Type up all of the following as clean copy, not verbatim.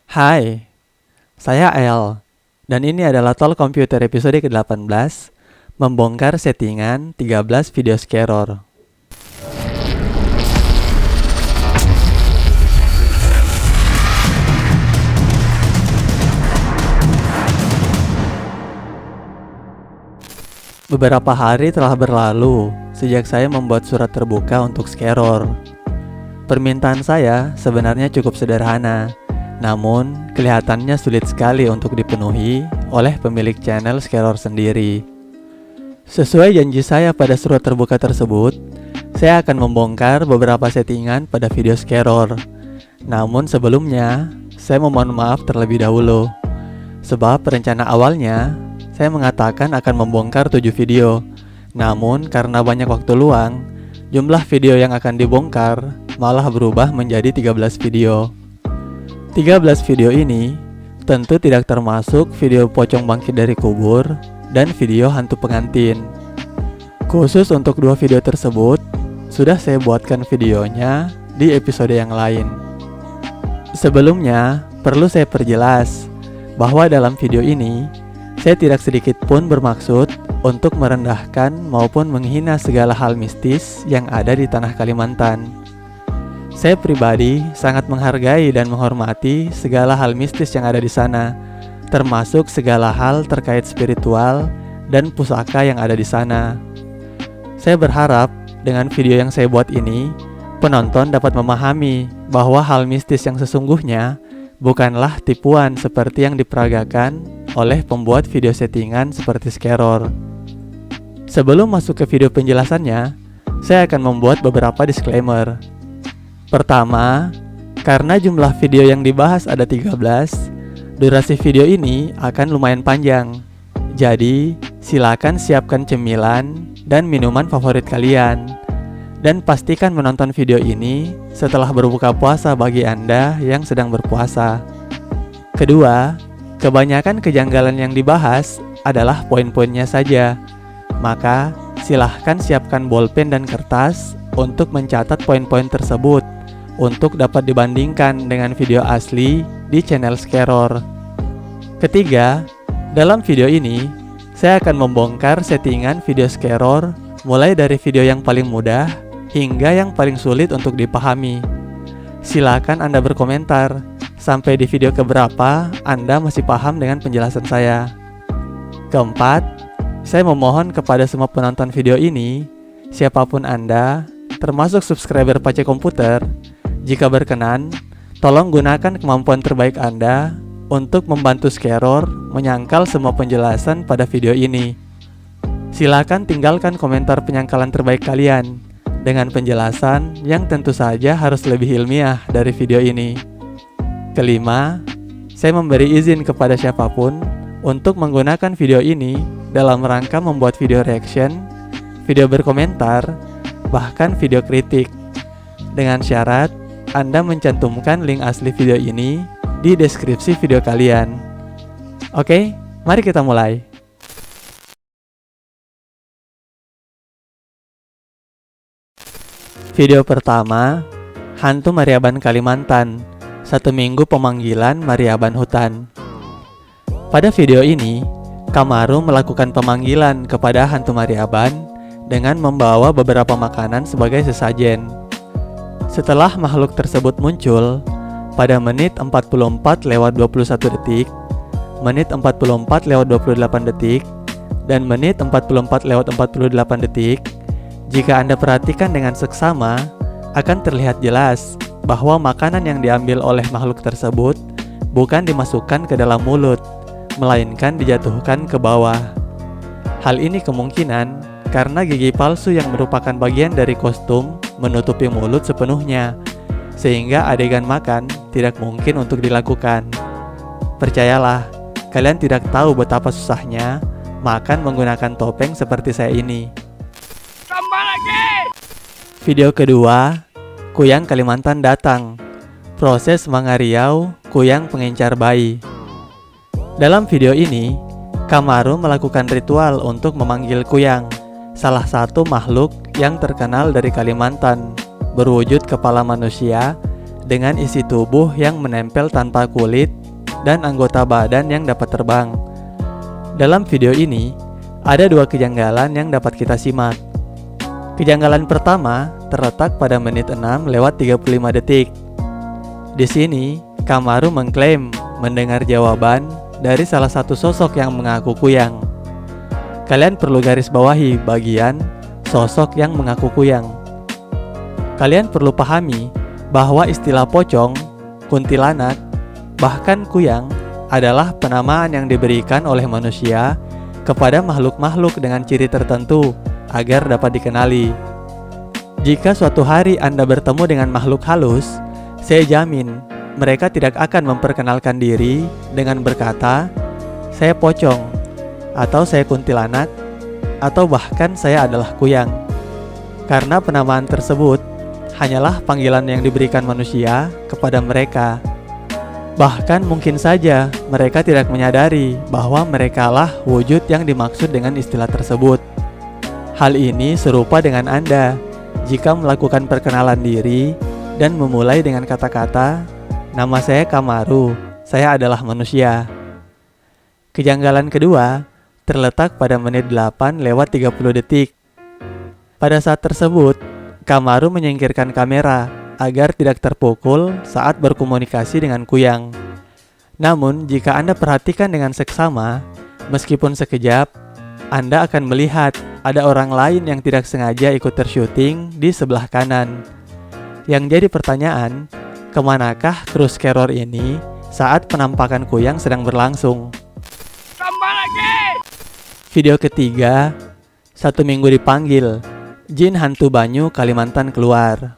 Hai, saya El, dan ini adalah Tol Komputer episode ke-18, membongkar settingan 13 video scaror. Beberapa hari telah berlalu sejak saya membuat surat terbuka untuk scaror. Permintaan saya sebenarnya cukup sederhana, namun kelihatannya sulit sekali untuk dipenuhi oleh pemilik channel scaror sendiri. Sesuai janji saya pada surat terbuka tersebut, saya akan membongkar beberapa settingan pada video scaror. Namun sebelumnya, saya memohon maaf terlebih dahulu, sebab rencana awalnya saya mengatakan akan membongkar 7 video. Namun karena banyak waktu luang, jumlah video yang akan dibongkar malah berubah menjadi 13 video. 13 video ini tentu tidak termasuk video pocong bangkit dari kubur dan video hantu pengantin. Khusus untuk 2 video tersebut, sudah saya buatkan videonya di episode yang lain. Sebelumnya, perlu saya perjelas bahwa dalam video ini saya tidak sedikit pun bermaksud untuk merendahkan maupun menghina segala hal mistis yang ada di tanah Kalimantan. Saya pribadi sangat menghargai dan menghormati segala hal mistis yang ada di sana, termasuk segala hal terkait spiritual dan pusaka yang ada di sana. Saya berharap dengan video yang saya buat ini, penonton dapat memahami bahwa hal mistis yang sesungguhnya bukanlah tipuan seperti yang diperagakan oleh pembuat video settingan seperti scaror. Sebelum masuk ke video penjelasannya, saya akan membuat beberapa disclaimer. Pertama, karena jumlah video yang dibahas ada 13, durasi video ini akan lumayan panjang. Jadi, silakan siapkan cemilan dan minuman favorit kalian. Dan pastikan menonton video ini setelah berbuka puasa bagi Anda yang sedang berpuasa. Kedua, kebanyakan kejanggalan yang dibahas adalah poin-poinnya saja. Maka, silahkan siapkan bolpen dan kertas untuk mencatat poin-poin tersebut untuk dapat dibandingkan dengan video asli di channel scaror. Ketiga, dalam video ini, saya akan membongkar settingan video scaror mulai dari video yang paling mudah hingga yang paling sulit untuk dipahami. Silakan Anda berkomentar sampai di video keberapa Anda masih paham dengan penjelasan saya. Keempat, saya memohon kepada semua penonton video ini, siapapun Anda, termasuk subscriber Pace Komputer, jika berkenan, tolong gunakan kemampuan terbaik Anda untuk membantu scaror menyangkal semua penjelasan pada video ini. Silakan tinggalkan komentar penyangkalan terbaik kalian dengan penjelasan yang tentu saja harus lebih ilmiah dari video ini. Kelima, saya memberi izin kepada siapapun untuk menggunakan video ini dalam rangka membuat video reaction, video berkomentar, bahkan video kritik. Dengan syarat, Anda mencantumkan link asli video ini di deskripsi video kalian. Oke, mari kita mulai. Video pertama, Hantu Mariaban Kalimantan, 1 minggu pemanggilan Mariaban hutan. Pada video ini, Kamaru melakukan pemanggilan kepada hantu Mariaban dengan membawa beberapa makanan sebagai sesajen. Setelah makhluk tersebut muncul, pada menit 44:21 detik, menit 44:28 detik, dan menit 44:48 detik, jika Anda perhatikan dengan seksama, akan terlihat jelas bahwa makanan yang diambil oleh makhluk tersebut bukan dimasukkan ke dalam mulut, melainkan dijatuhkan ke bawah. Hal ini kemungkinan karena gigi palsu yang merupakan bagian dari kostum menutupi mulut sepenuhnya, sehingga adegan makan tidak mungkin untuk dilakukan. Percayalah, kalian tidak tahu betapa susahnya makan menggunakan topeng seperti saya ini. Tambah lagi! Video kedua, Kuyang Kalimantan datang. Proses Mangariau Kuyang pengencar bayi. Dalam video ini, Kamaru melakukan ritual untuk memanggil Kuyang, salah satu makhluk yang terkenal dari Kalimantan, berwujud kepala manusia dengan isi tubuh yang menempel tanpa kulit dan anggota badan yang dapat terbang. Dalam video ini, ada dua kejanggalan yang dapat kita simak. Kejanggalan pertama terletak pada menit 6:35 detik. Di sini, Kamaru mengklaim mendengar jawaban dari salah satu sosok yang mengaku kuyang. Kalian perlu garis bawahi bagian sosok yang mengaku kuyang. Kalian perlu pahami bahwa istilah pocong, kuntilanak, bahkan kuyang adalah penamaan yang diberikan oleh manusia kepada makhluk-makhluk dengan ciri tertentu agar dapat dikenali. Jika suatu hari Anda bertemu dengan makhluk halus, saya jamin mereka tidak akan memperkenalkan diri dengan berkata, "Saya pocong," atau "Saya kuntilanak," atau bahkan "Saya adalah kuyang." Karena penamaan tersebut hanyalah panggilan yang diberikan manusia kepada mereka. Bahkan mungkin saja mereka tidak menyadari bahwa merekalah wujud yang dimaksud dengan istilah tersebut. Hal ini serupa dengan Anda jika melakukan perkenalan diri dan memulai dengan kata-kata, "Nama saya Kamaru, saya adalah manusia." Kejanggalan kedua terletak pada menit 8:30 detik. Pada saat tersebut, Kamaru menyingkirkan kamera agar tidak terpukul saat berkomunikasi dengan kuyang. Namun, jika Anda perhatikan dengan seksama, meskipun sekejap, Anda akan melihat ada orang lain yang tidak sengaja ikut tersyuting di sebelah kanan. Yang jadi pertanyaan, kemanakah kru Skeror ini saat penampakan kuyang sedang berlangsung? Tambah lagi! Video ketiga, 1 minggu dipanggil, Jin Hantu Banyu Kalimantan keluar.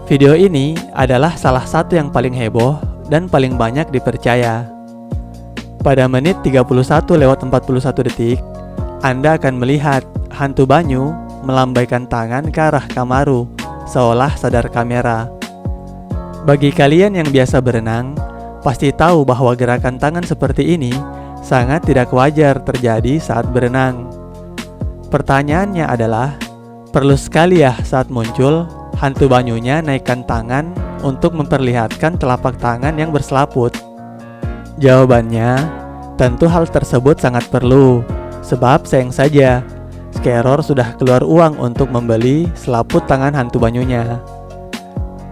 Video ini adalah salah satu yang paling heboh dan paling banyak dipercaya. Pada menit 31:41 detik, Anda akan melihat hantu banyu melambaikan tangan ke arah Kamaru, seolah sadar kamera. Bagi kalian yang biasa berenang, pasti tahu bahwa gerakan tangan seperti ini sangat tidak wajar terjadi saat berenang. Pertanyaannya adalah, perlu sekali ya saat muncul hantu banyunya naikkan tangan untuk memperlihatkan telapak tangan yang berselaput? Jawabannya, tentu hal tersebut sangat perlu, sebab sayang saja Skeror sudah keluar uang untuk membeli selaput tangan hantu banyunya.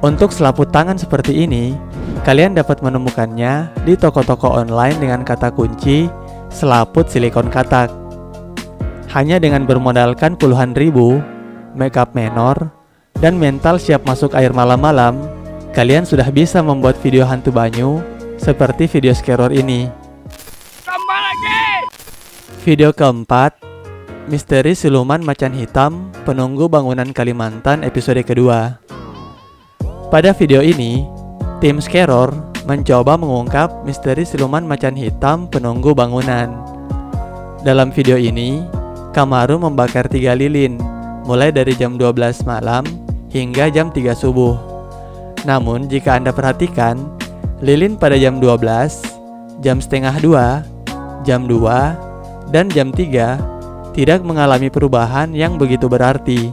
Untuk selaput tangan seperti ini, kalian dapat menemukannya di toko-toko online dengan kata kunci selaput silikon katak. Hanya dengan bermodalkan puluhan ribu, makeup menor, dan mental siap masuk air malam-malam, kalian sudah bisa membuat video hantu banyu seperti video Skeror ini. Tambah lagi! Video keempat, Misteri Siluman Macan Hitam Penunggu Bangunan Kalimantan episode kedua. Pada video ini, tim Skeror mencoba mengungkap misteri siluman macan hitam penunggu bangunan. Dalam video ini, Kamaru membakar 3 lilin, mulai dari jam 12 malam hingga jam 3 subuh. Namun jika Anda perhatikan, lilin pada jam 12, jam setengah 2, jam 2, dan jam 3 tidak mengalami perubahan yang begitu berarti.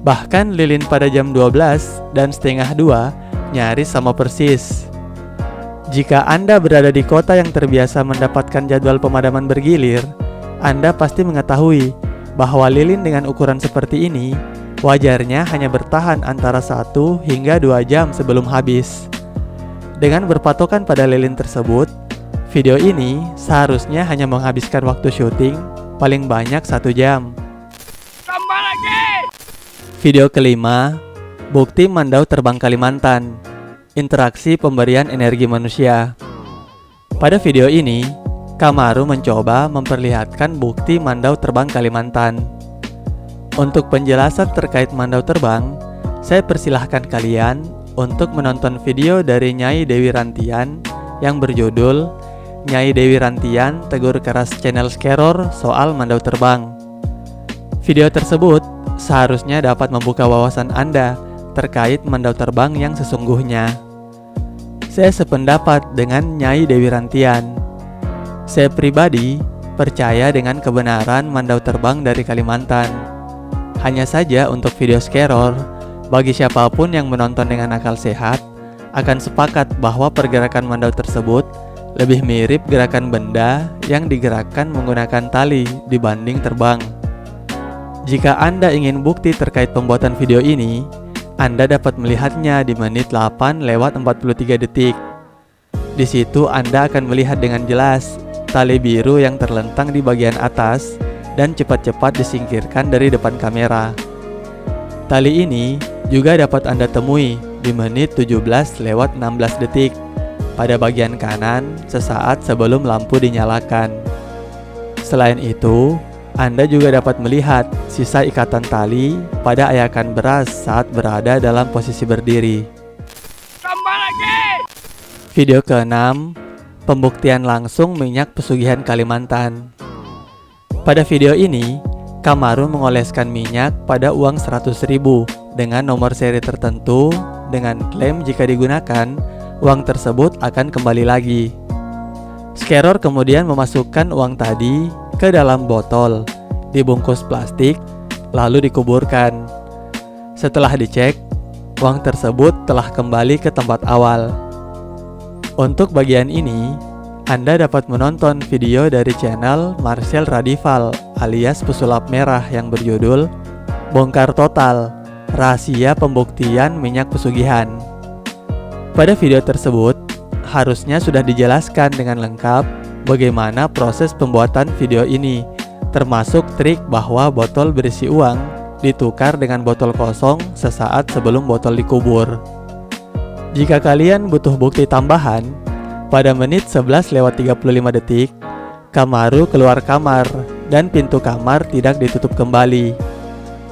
Bahkan lilin pada jam 12 dan setengah 2 nyaris sama persis. Jika Anda berada di kota yang terbiasa mendapatkan jadwal pemadaman bergilir, Anda pasti mengetahui bahwa lilin dengan ukuran seperti ini wajarnya hanya bertahan antara 1 hingga 2 jam sebelum habis. Dengan berpatokan pada lilin tersebut, video ini seharusnya hanya menghabiskan waktu syuting paling banyak 1 jam. Tambah lagi! Video kelima, Bukti Mandau Terbang Kalimantan, Interaksi Pemberian Energi Manusia. Pada video ini, Kamaru mencoba memperlihatkan bukti mandau terbang Kalimantan. Untuk penjelasan terkait mandau terbang, saya persilahkan kalian untuk menonton video dari Nyai Dewi Rantian yang berjudul Nyai Dewi Rantian Tegur Keras Channel Skeror Soal Mandau Terbang. Video tersebut seharusnya dapat membuka wawasan Anda terkait mandau terbang yang sesungguhnya. Saya sependapat dengan Nyai Dewi Rantian. Saya pribadi percaya dengan kebenaran mandau terbang dari Kalimantan. Hanya saja untuk video Skeror, Bagi siapapun yang menonton dengan akal sehat, akan sepakat bahwa pergerakan mandau tersebut lebih mirip gerakan benda yang digerakkan menggunakan tali dibanding terbang. Jika Anda ingin bukti terkait pembuatan video ini, Anda dapat melihatnya di menit 8:43 detik. Di situ Anda akan melihat dengan jelas tali biru yang terlentang di bagian atas dan cepat-cepat disingkirkan dari depan kamera. Tali ini juga dapat Anda temui di menit 17:16 detik pada bagian kanan sesaat sebelum lampu dinyalakan. Selain itu, Anda juga dapat melihat sisa ikatan tali pada ayakan beras saat berada dalam posisi berdiri. Tambah lagi. Video ke-6, pembuktian langsung minyak pesugihan Kalimantan. Pada video ini, Kamaru mengoleskan minyak pada uang 100.000 dengan nomor seri tertentu dengan klaim jika digunakan, uang tersebut akan kembali lagi. Skeror kemudian memasukkan uang tadi ke dalam botol, dibungkus plastik, lalu dikuburkan. Setelah dicek, uang tersebut telah kembali ke tempat awal. Untuk bagian ini, Anda dapat menonton video dari channel Marcel Radival alias Pesulap Merah yang berjudul Bongkar Total, Rahasia Pembuktian Minyak Pesugihan. Pada video tersebut, harusnya sudah dijelaskan dengan lengkap bagaimana proses pembuatan video ini, termasuk trik bahwa botol berisi uang ditukar dengan botol kosong sesaat sebelum botol dikubur. Jika kalian butuh bukti tambahan, pada menit 11:35 detik, Kamaru keluar kamar dan pintu kamar tidak ditutup kembali.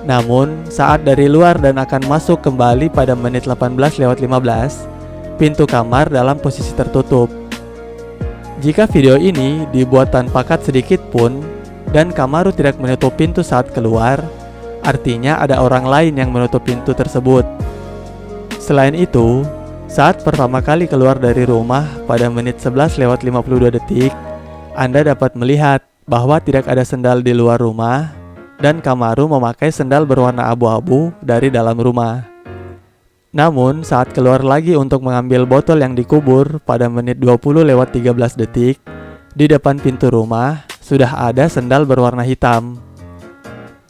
Namun, saat dari luar dan akan masuk kembali pada menit 18:15, pintu kamar dalam posisi tertutup. Jika video ini dibuat tanpa cut sedikit pun dan Kamaru tidak menutup pintu saat keluar, artinya ada orang lain yang menutup pintu tersebut. Selain itu, saat pertama kali keluar dari rumah pada menit 11:52 detik, Anda dapat melihat bahwa tidak ada sendal di luar rumah dan Kamaru memakai sendal berwarna abu-abu dari dalam rumah. Namun, saat keluar lagi untuk mengambil botol yang dikubur pada menit 20:13 detik, di depan pintu rumah sudah ada sendal berwarna hitam.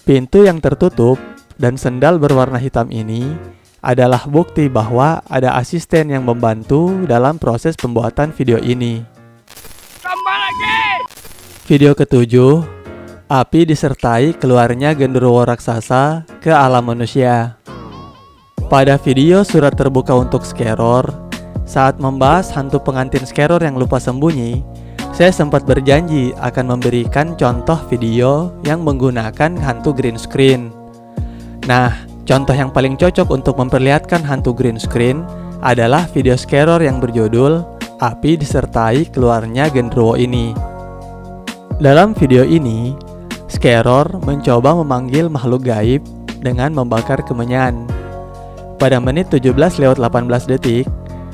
Pintu yang tertutup dan sendal berwarna hitam ini adalah bukti bahwa ada asisten yang membantu dalam proses pembuatan video ini. Tambah lagi. Video ke-7, api disertai keluarnya genderuwo raksasa ke alam manusia. Pada video surat terbuka untuk Skeror, saat membahas hantu pengantin Skeror yang lupa sembunyi, saya sempat berjanji akan memberikan contoh video yang menggunakan hantu green screen. Nah, contoh yang paling cocok untuk memperlihatkan hantu green screen adalah video Skeror yang berjudul Api Disertai Keluarnya Genderuwo ini. Dalam video ini, Skeror mencoba memanggil makhluk gaib dengan membakar kemenyan. Pada menit 17:18 detik,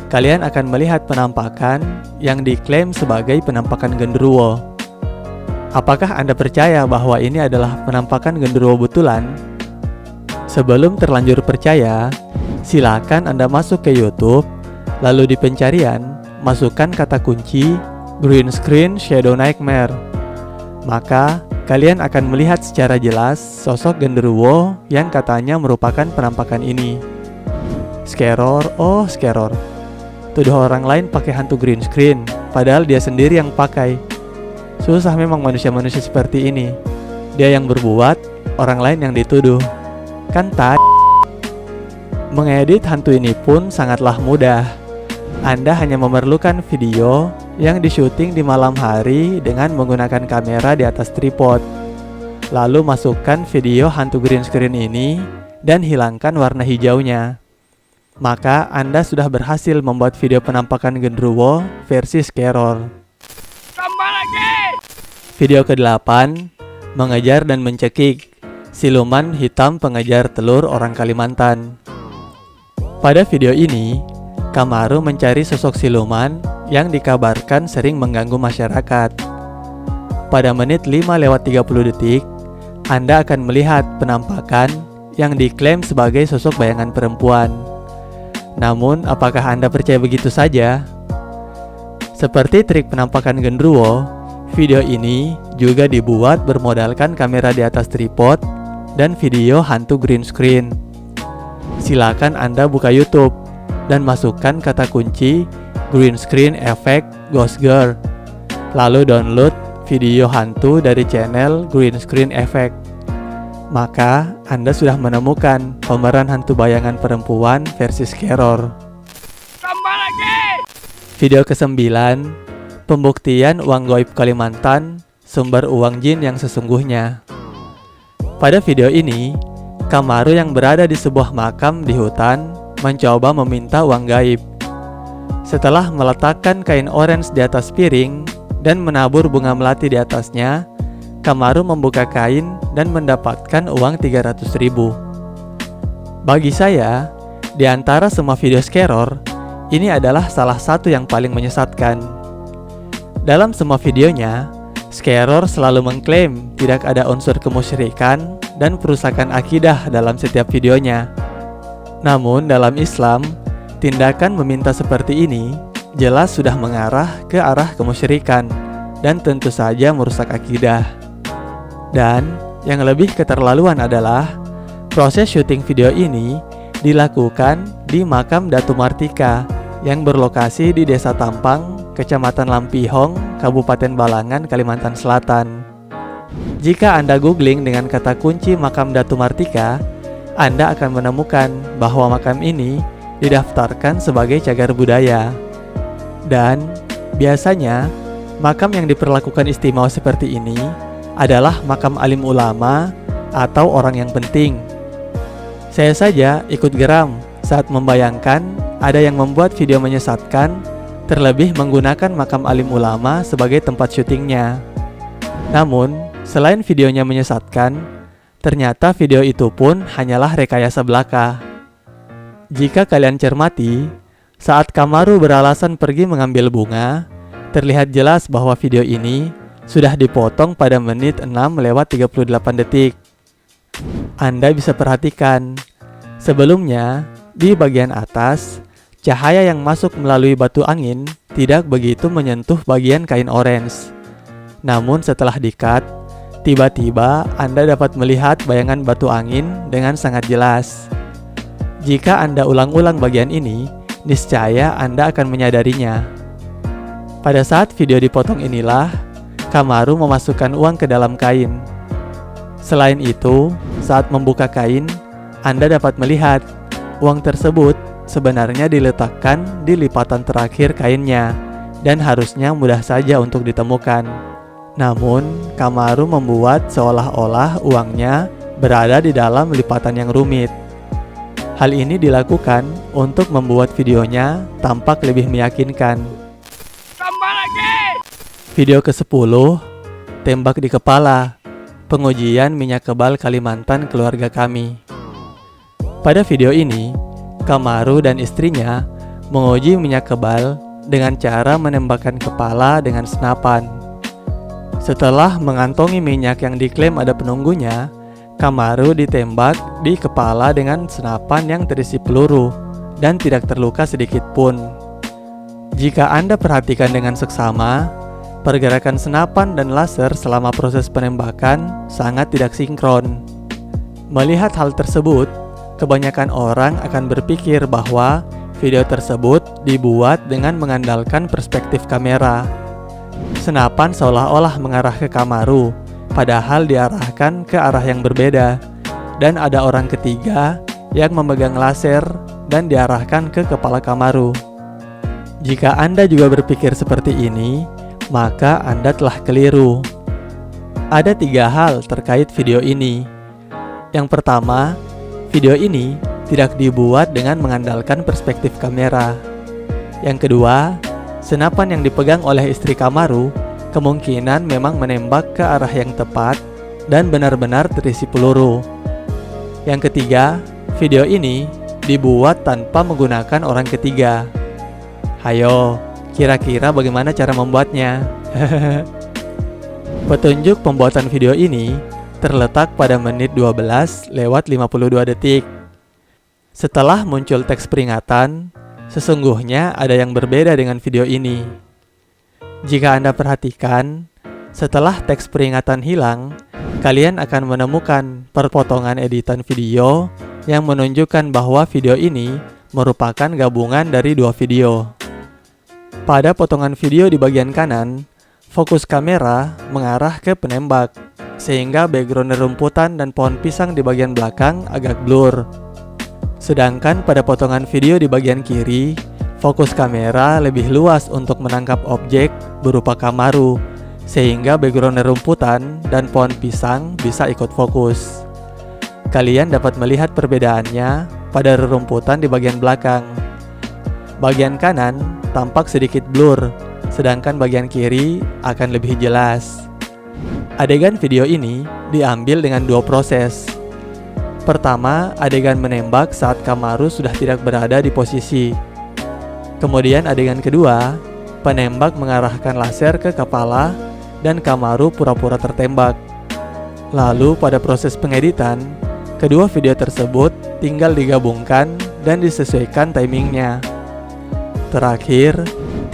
kalian akan melihat penampakan yang diklaim sebagai penampakan genderuwo. Apakah Anda percaya bahwa ini adalah penampakan genderuwo betulan? Sebelum terlanjur percaya, silakan Anda masuk ke YouTube, lalu di pencarian, masukkan kata kunci Green Screen Shadow Nightmare. Maka, kalian akan melihat secara jelas sosok genderuwo yang katanya merupakan penampakan ini. Skeror, oh Skeror, tuduh orang lain pakai hantu green screen, padahal dia sendiri yang pakai. Susah memang manusia-manusia seperti ini. Dia yang berbuat, orang lain yang dituduh. Kan Mengedit hantu ini pun sangatlah mudah. Anda hanya memerlukan video yang disyuting di malam hari dengan menggunakan kamera di atas tripod. Lalu masukkan video hantu green screen ini dan hilangkan warna hijaunya. Maka Anda sudah berhasil membuat video penampakan genderuwo versi Skeror. Tambah lagi. Video ke-8, mengejar dan mencekik siluman hitam pengejar telur orang Kalimantan. Pada video ini, Kamaru mencari sosok siluman yang dikabarkan sering mengganggu masyarakat. Pada menit 5:30 detik, Anda akan melihat penampakan yang diklaim sebagai sosok bayangan perempuan. Namun, apakah Anda percaya begitu saja? Seperti trik penampakan genderuwo, video ini juga dibuat bermodalkan kamera di atas tripod dan video hantu green screen. Silakan Anda buka YouTube dan masukkan kata kunci green screen effect ghost girl. Lalu download video hantu dari channel Green Screen Effect. Maka Anda sudah menemukan pemeran hantu bayangan perempuan versi Scaror. Tambah lagi! Video ke-9, pembuktian uang goib Kalimantan, sumber uang jin yang sesungguhnya. Pada video ini, Kamaru yang berada di sebuah makam di hutan mencoba meminta uang gaib. Setelah meletakkan kain orange di atas piring dan menabur bunga melati di atasnya, Kamaru membuka kain dan mendapatkan uang 300.000. Bagi saya, di antara semua video Scaror, ini adalah salah satu yang paling menyesatkan. Dalam semua videonya, Scaror selalu mengklaim tidak ada unsur kemusyrikan dan perusakan akidah dalam setiap videonya. Namun dalam Islam, tindakan meminta seperti ini jelas sudah mengarah ke arah kemusyrikan dan tentu saja merusak akidah. Dan yang lebih keterlaluan adalah proses syuting video ini dilakukan di makam Datu Martika yang berlokasi di Desa Tampang, Kecamatan Lampihong, Kabupaten Balangan, Kalimantan Selatan. Jika Anda googling dengan kata kunci makam Datu Martika, Anda akan menemukan bahwa makam ini didaftarkan sebagai cagar budaya. Dan biasanya makam yang diperlakukan istimewa seperti ini adalah makam alim ulama atau orang yang penting. Saya saja ikut geram saat membayangkan ada yang membuat video menyesatkan, terlebih menggunakan makam alim ulama sebagai tempat syutingnya. Namun, selain videonya menyesatkan, ternyata video itu pun hanyalah rekayasa belaka. Jika kalian cermati, saat Kamaru beralasan pergi mengambil bunga, terlihat jelas bahwa video ini sudah dipotong pada menit 6:38 detik. Anda bisa perhatikan, sebelumnya di bagian atas, cahaya yang masuk melalui batu angin tidak begitu menyentuh bagian kain orange. Namun setelah di-cut, tiba-tiba Anda dapat melihat bayangan batu angin dengan sangat jelas. Jika Anda ulang-ulang bagian ini, niscaya Anda akan menyadarinya. Pada saat video dipotong inilah, Kamaru memasukkan uang ke dalam kain. Selain itu, saat membuka kain, Anda dapat melihat uang tersebut sebenarnya diletakkan di lipatan terakhir kainnya dan harusnya mudah saja untuk ditemukan. Namun, Kamaru membuat seolah-olah uangnya berada di dalam lipatan yang rumit. Hal ini dilakukan untuk membuat videonya tampak lebih meyakinkan. Tambah lagi! Video ke-10, tembak di kepala, pengujian minyak kebal Kalimantan keluarga kami. Pada video ini, Kamaru dan istrinya menguji minyak kebal dengan cara menembakkan kepala dengan senapan. Setelah mengantongi minyak yang diklaim ada penunggunya, Kamaru ditembak di kepala dengan senapan yang terisi peluru dan tidak terluka sedikit pun. Jika Anda perhatikan dengan seksama, pergerakan senapan dan laser selama proses penembakan sangat tidak sinkron. Melihat hal tersebut, kebanyakan orang akan berpikir bahwa video tersebut dibuat dengan mengandalkan perspektif kamera. Senapan seolah-olah mengarah ke Kamaru, padahal diarahkan ke arah yang berbeda, dan ada orang ketiga yang memegang laser dan diarahkan ke kepala Kamaru. Jika Anda juga berpikir seperti ini, maka Anda telah keliru. Ada 3 hal terkait video ini. Yang pertama, video ini tidak dibuat dengan mengandalkan perspektif kamera. Yang kedua, senapan yang dipegang oleh istri Kamaru kemungkinan memang menembak ke arah yang tepat dan benar-benar terisi peluru. Yang ketiga, video ini dibuat tanpa menggunakan orang ketiga. Hayo, kira-kira bagaimana cara membuatnya? Petunjuk pembuatan video ini terletak pada menit 12 lewat 52 detik. Setelah muncul teks peringatan, sesungguhnya ada yang berbeda dengan video ini. Jika Anda perhatikan, setelah teks peringatan hilang, kalian akan menemukan perpotongan editan video yang menunjukkan bahwa video ini merupakan gabungan dari dua video. Pada potongan video di bagian kanan, fokus kamera mengarah ke penembak, sehingga background rumputan dan pohon pisang di bagian belakang agak blur. Sedangkan pada potongan video di bagian kiri, fokus kamera lebih luas untuk menangkap objek berupa Kamaru, sehingga background rumputan dan pohon pisang bisa ikut fokus. Kalian dapat melihat perbedaannya pada rerumputan di bagian belakang. Bagian kanan tampak sedikit blur, sedangkan bagian kiri akan lebih jelas. Adegan video ini diambil dengan dua proses. Pertama, adegan menembak saat Kamaru sudah tidak berada di posisi. Kemudian adegan kedua, penembak mengarahkan laser ke kepala dan Kamaru pura-pura tertembak. Lalu pada proses pengeditan, kedua video tersebut tinggal digabungkan dan disesuaikan timingnya. Terakhir,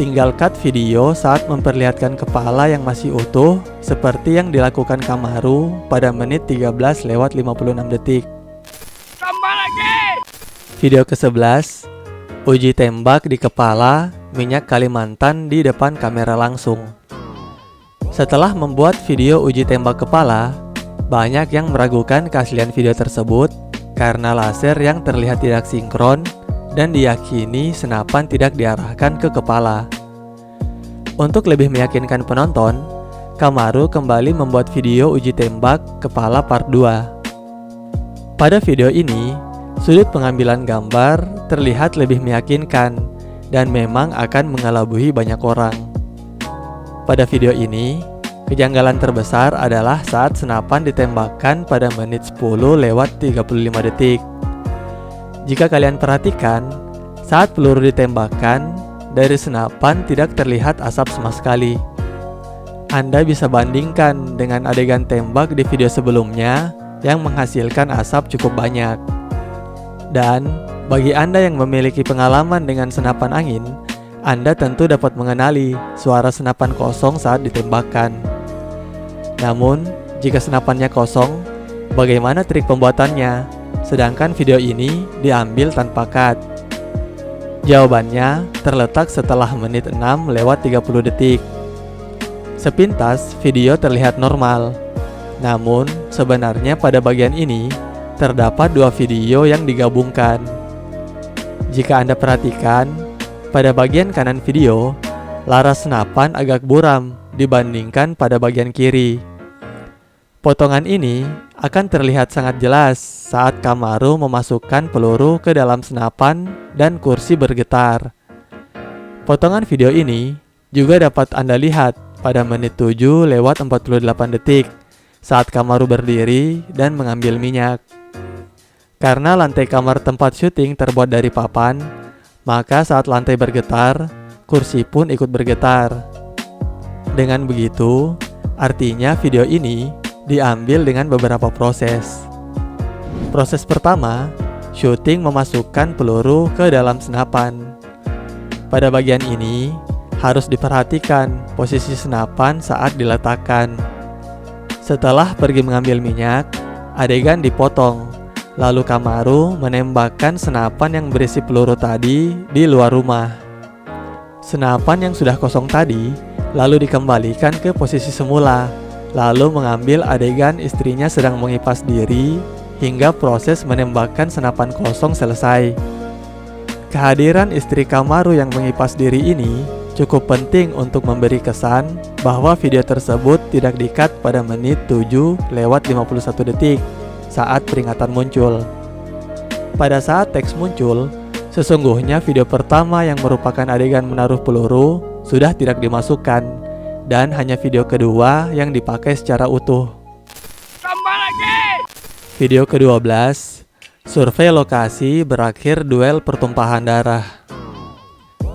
tinggal cut video saat memperlihatkan kepala yang masih utuh seperti yang dilakukan Kamaru pada menit 13 lewat 56 detik. Tambah lagi! Video ke-11, uji tembak di kepala minyak Kalimantan di depan kamera langsung. Setelah membuat video uji tembak kepala, banyak yang meragukan keaslian video tersebut karena laser yang terlihat tidak sinkron dan diyakini senapan tidak diarahkan ke kepala. Untuk lebih meyakinkan penonton, Kamaru kembali membuat video uji tembak kepala part 2. Pada video ini, sudut pengambilan gambar terlihat lebih meyakinkan dan memang akan mengelabui banyak orang. Pada video ini, kejanggalan terbesar adalah saat senapan ditembakkan pada menit 10 lewat 35 detik. Jika kalian perhatikan, saat peluru ditembakkan, dari senapan tidak terlihat asap sama sekali. Anda bisa bandingkan dengan adegan tembak di video sebelumnya yang menghasilkan asap cukup banyak. Dan bagi Anda yang memiliki pengalaman dengan senapan angin, Anda tentu dapat mengenali suara senapan kosong saat ditembakkan. Namun, jika senapannya kosong, bagaimana trik pembuatannya? Sedangkan video ini diambil tanpa cut. Jawabannya terletak setelah menit 6 lewat 30 detik. Sepintas, video terlihat normal. Namun, sebenarnya pada bagian ini, terdapat dua video yang digabungkan. Jika Anda perhatikan, pada bagian kanan video, laras senapan agak buram dibandingkan pada bagian kiri. Potongan ini akan terlihat sangat jelas saat Kamaru memasukkan peluru ke dalam senapan dan kursi bergetar. Potongan video ini juga dapat Anda lihat pada menit 7 lewat 48 detik saat Kamaru berdiri dan mengambil minyak. Karena lantai kamar tempat syuting terbuat dari papan, maka saat lantai bergetar, kursi pun ikut bergetar. Dengan begitu, artinya video ini diambil dengan beberapa proses. Proses pertama, syuting memasukkan peluru ke dalam senapan. Pada bagian ini, harus diperhatikan posisi senapan saat diletakkan. Setelah pergi mengambil minyak, adegan dipotong, lalu Kamaru menembakkan senapan yang berisi peluru tadi di luar rumah. Senapan yang sudah kosong tadi lalu dikembalikan ke posisi semula, lalu mengambil adegan istrinya sedang mengipas diri hingga proses menembakkan senapan kosong selesai. Kehadiran istri Kamaru yang mengipas diri ini cukup penting untuk memberi kesan bahwa video tersebut tidak di-cut pada menit 7 lewat 51 detik saat peringatan muncul. Pada saat teks muncul, sesungguhnya video pertama yang merupakan adegan menaruh peluru sudah tidak dimasukkan dan hanya video kedua yang dipakai secara utuh. Tambah lagi! Video ke-12, survei lokasi berakhir duel pertumpahan darah.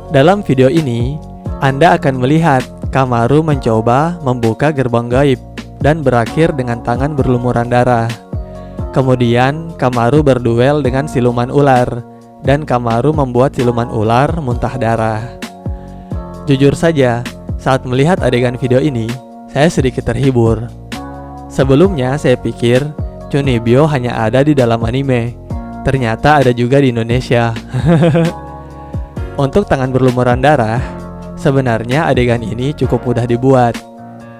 Dalam video ini, Anda akan melihat Kamaru mencoba membuka gerbang gaib dan berakhir dengan tangan berlumuran darah. Kemudian Kamaru berduel dengan siluman ular, dan Kamaru membuat siluman ular muntah darah. Jujur saja, saat melihat adegan video ini, saya sedikit terhibur. Sebelumnya saya pikir Chunibyo hanya ada di dalam anime. Ternyata ada juga di Indonesia. Untuk tangan berlumuran darah, sebenarnya adegan ini cukup mudah dibuat.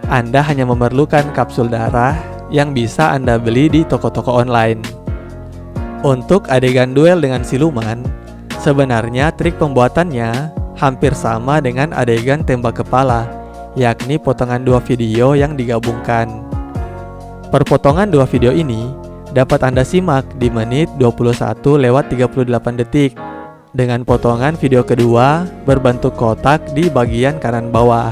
Anda hanya memerlukan kapsul darah yang bisa Anda beli di toko-toko online. Untuk adegan duel dengan siluman, sebenarnya trik pembuatannya hampir sama dengan adegan tembak kepala, yakni potongan dua video yang digabungkan. Perpotongan dua video ini dapat Anda simak di menit 21:38 detik, dengan potongan video kedua berbentuk kotak di bagian kanan bawah.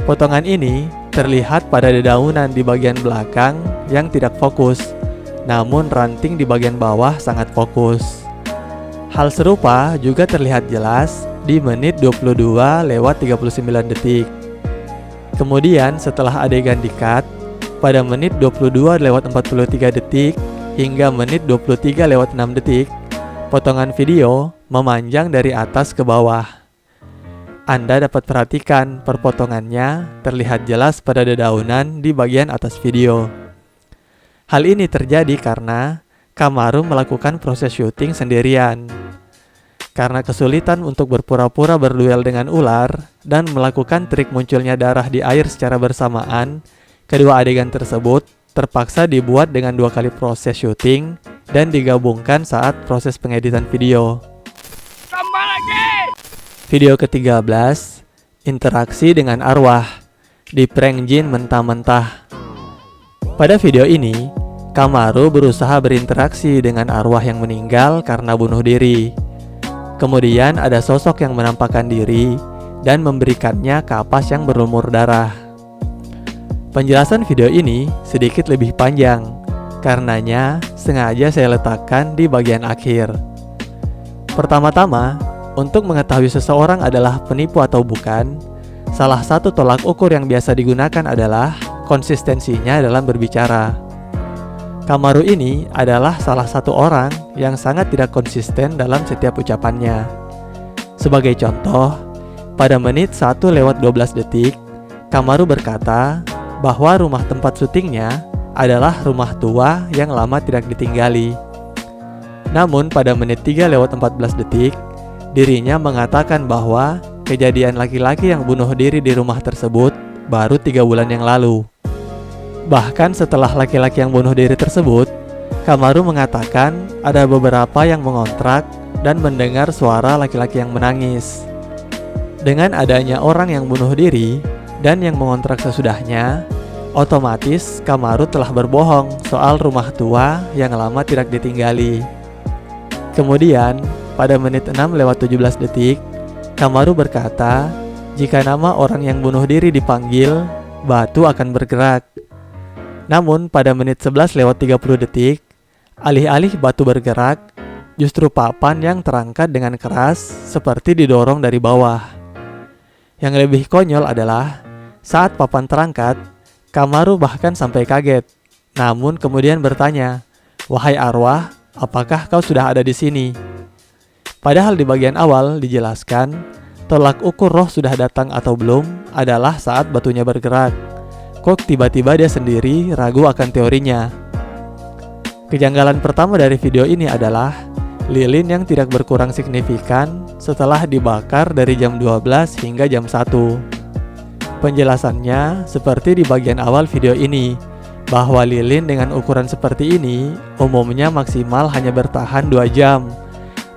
Potongan ini terlihat pada dedaunan di bagian belakang yang tidak fokus, namun ranting di bagian bawah sangat fokus. Hal serupa juga terlihat jelas di menit 22:39 detik. Kemudian setelah adegan di-cut, pada menit 22:43 detik hingga menit 23:06 detik, potongan video memanjang dari atas ke bawah. Anda dapat perhatikan perpotongannya terlihat jelas pada dedaunan di bagian atas video. Hal ini terjadi karena Kamaru melakukan proses syuting sendirian. Karena kesulitan untuk berpura-pura berduel dengan ular dan melakukan trik munculnya darah di air secara bersamaan, kedua adegan tersebut terpaksa dibuat dengan 2 kali proses syuting dan digabungkan saat proses pengeditan video. Tambah lagi! Video ke-13, interaksi dengan arwah, di prank Jin mentah-mentah. Pada video ini, Kamaru berusaha berinteraksi dengan arwah yang meninggal karena bunuh diri. Kemudian ada sosok yang menampakkan diri dan memberikannya kapas yang berlumur darah. Penjelasan video ini sedikit lebih panjang, karenanya sengaja saya letakkan di bagian akhir. Pertama-tama, untuk mengetahui seseorang adalah penipu atau bukan, salah satu tolak ukur yang biasa digunakan adalah konsistensinya dalam berbicara. Kamaru ini adalah salah satu orang yang sangat tidak konsisten dalam setiap ucapannya. Sebagai contoh, pada menit 1:12 detik, Kamaru berkata bahwa rumah tempat syutingnya adalah rumah tua yang lama tidak ditinggali. Namun pada menit 3:14 detik, dirinya mengatakan bahwa kejadian laki-laki yang bunuh diri di rumah tersebut baru 3 bulan yang lalu. Bahkan setelah laki-laki yang bunuh diri tersebut, Kamaru mengatakan ada beberapa yang mengontrak dan mendengar suara laki-laki yang menangis. Dengan adanya orang yang bunuh diri dan yang mengontrak sesudahnya, otomatis Kamaru telah berbohong soal rumah tua yang lama tidak ditinggali. Kemudian, pada menit 6:17 detik, Kamaru berkata, jika nama orang yang bunuh diri dipanggil, batu akan bergerak. Namun pada menit 11:30 detik, alih-alih batu bergerak, justru papan yang terangkat dengan keras seperti didorong dari bawah. Yang lebih konyol adalah saat papan terangkat, Kamaru bahkan sampai kaget, namun kemudian bertanya, "Wahai arwah, apakah kau sudah ada di sini?" Padahal di bagian awal dijelaskan, tolak ukur roh sudah datang atau belum adalah saat batunya bergerak. Kok tiba-tiba dia sendiri ragu akan teorinya? Kejanggalan pertama dari video ini adalah lilin yang tidak berkurang signifikan setelah dibakar dari jam 12 hingga jam 1. Penjelasannya seperti di bagian awal video ini, bahwa lilin dengan ukuran seperti ini umumnya maksimal hanya bertahan 2 jam.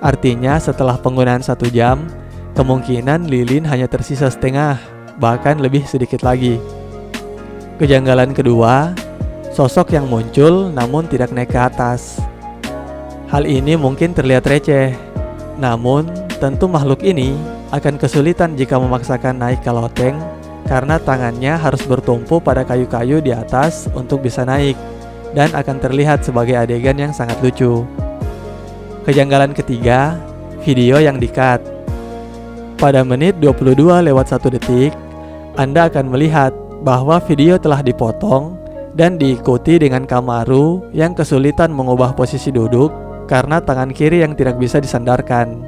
Artinya setelah penggunaan 1 jam, kemungkinan lilin hanya tersisa setengah, bahkan lebih sedikit lagi. Kejanggalan kedua, sosok yang muncul namun tidak naik ke atas. Hal ini mungkin terlihat receh, namun tentu makhluk ini akan kesulitan jika memaksakan naik ke loteng karena tangannya harus bertumpu pada kayu-kayu di atas untuk bisa naik, dan akan terlihat sebagai adegan yang sangat lucu. Kejanggalan ketiga, video yang di-cut. Pada menit 22:01 detik, Anda akan melihat bahwa video telah dipotong dan diikuti dengan Kamaru yang kesulitan mengubah posisi duduk karena tangan kiri yang tidak bisa disandarkan.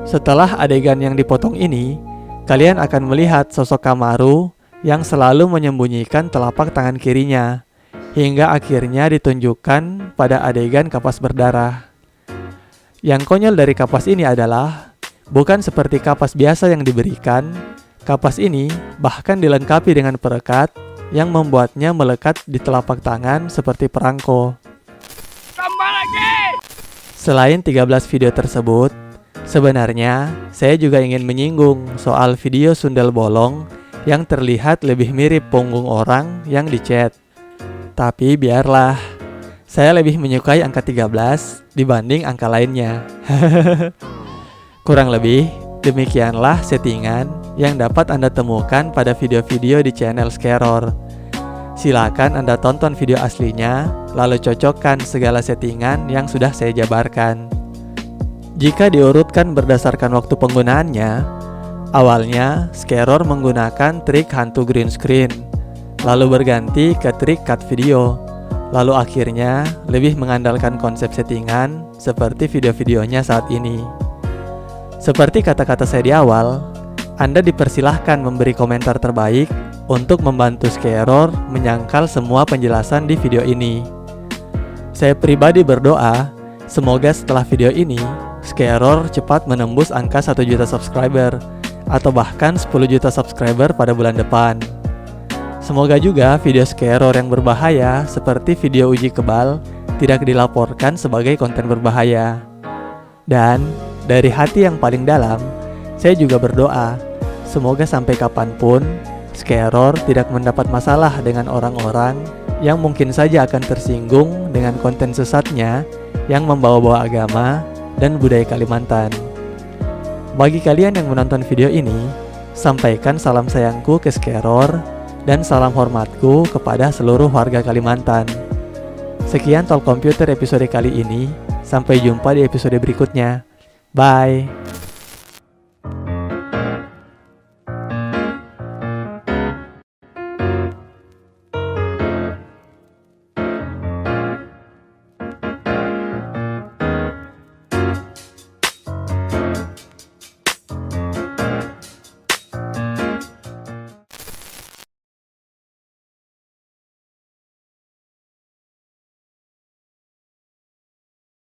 Setelah adegan yang dipotong ini, kalian akan melihat sosok Kamaru yang selalu menyembunyikan telapak tangan kirinya, hingga akhirnya ditunjukkan pada adegan kapas berdarah. Yang konyol dari kapas ini adalah, bukan seperti kapas biasa yang diberikan, kapas ini bahkan dilengkapi dengan perekat yang membuatnya melekat di telapak tangan seperti perangko. Tambah lagi! Selain 13 video tersebut, sebenarnya saya juga ingin menyinggung soal video sundel bolong yang terlihat lebih mirip punggung orang yang dicat. Tapi biarlah, saya lebih menyukai angka 13 dibanding angka lainnya. Kurang lebih, demikianlah settingan yang dapat Anda temukan pada video-video di channel Scaror. Silakan Anda tonton video aslinya, lalu cocokkan segala settingan yang sudah saya jabarkan. Jika diurutkan berdasarkan waktu penggunaannya, awalnya Scaror menggunakan trik hantu green screen, lalu berganti ke trik cut video, lalu akhirnya lebih mengandalkan konsep settingan seperti video-videonya saat ini. Seperti kata-kata saya di awal, Anda dipersilahkan memberi komentar terbaik untuk membantu Scaror menyangkal semua penjelasan di video ini. Saya pribadi berdoa, semoga setelah video ini, Scaror cepat menembus angka 1 juta subscriber, atau bahkan 10 juta subscriber pada bulan depan. Semoga juga video Scaror yang berbahaya seperti video uji kebal tidak dilaporkan sebagai konten berbahaya. Dan dari hati yang paling dalam, saya juga berdoa, semoga sampai kapanpun Scaror tidak mendapat masalah dengan orang-orang yang mungkin saja akan tersinggung dengan konten sesatnya yang membawa-bawa agama dan budaya Kalimantan. Bagi kalian yang menonton video ini, sampaikan salam sayangku ke Scaror dan salam hormatku kepada seluruh warga Kalimantan. Sekian Talk Computer episode kali ini, sampai jumpa di episode berikutnya. Bye!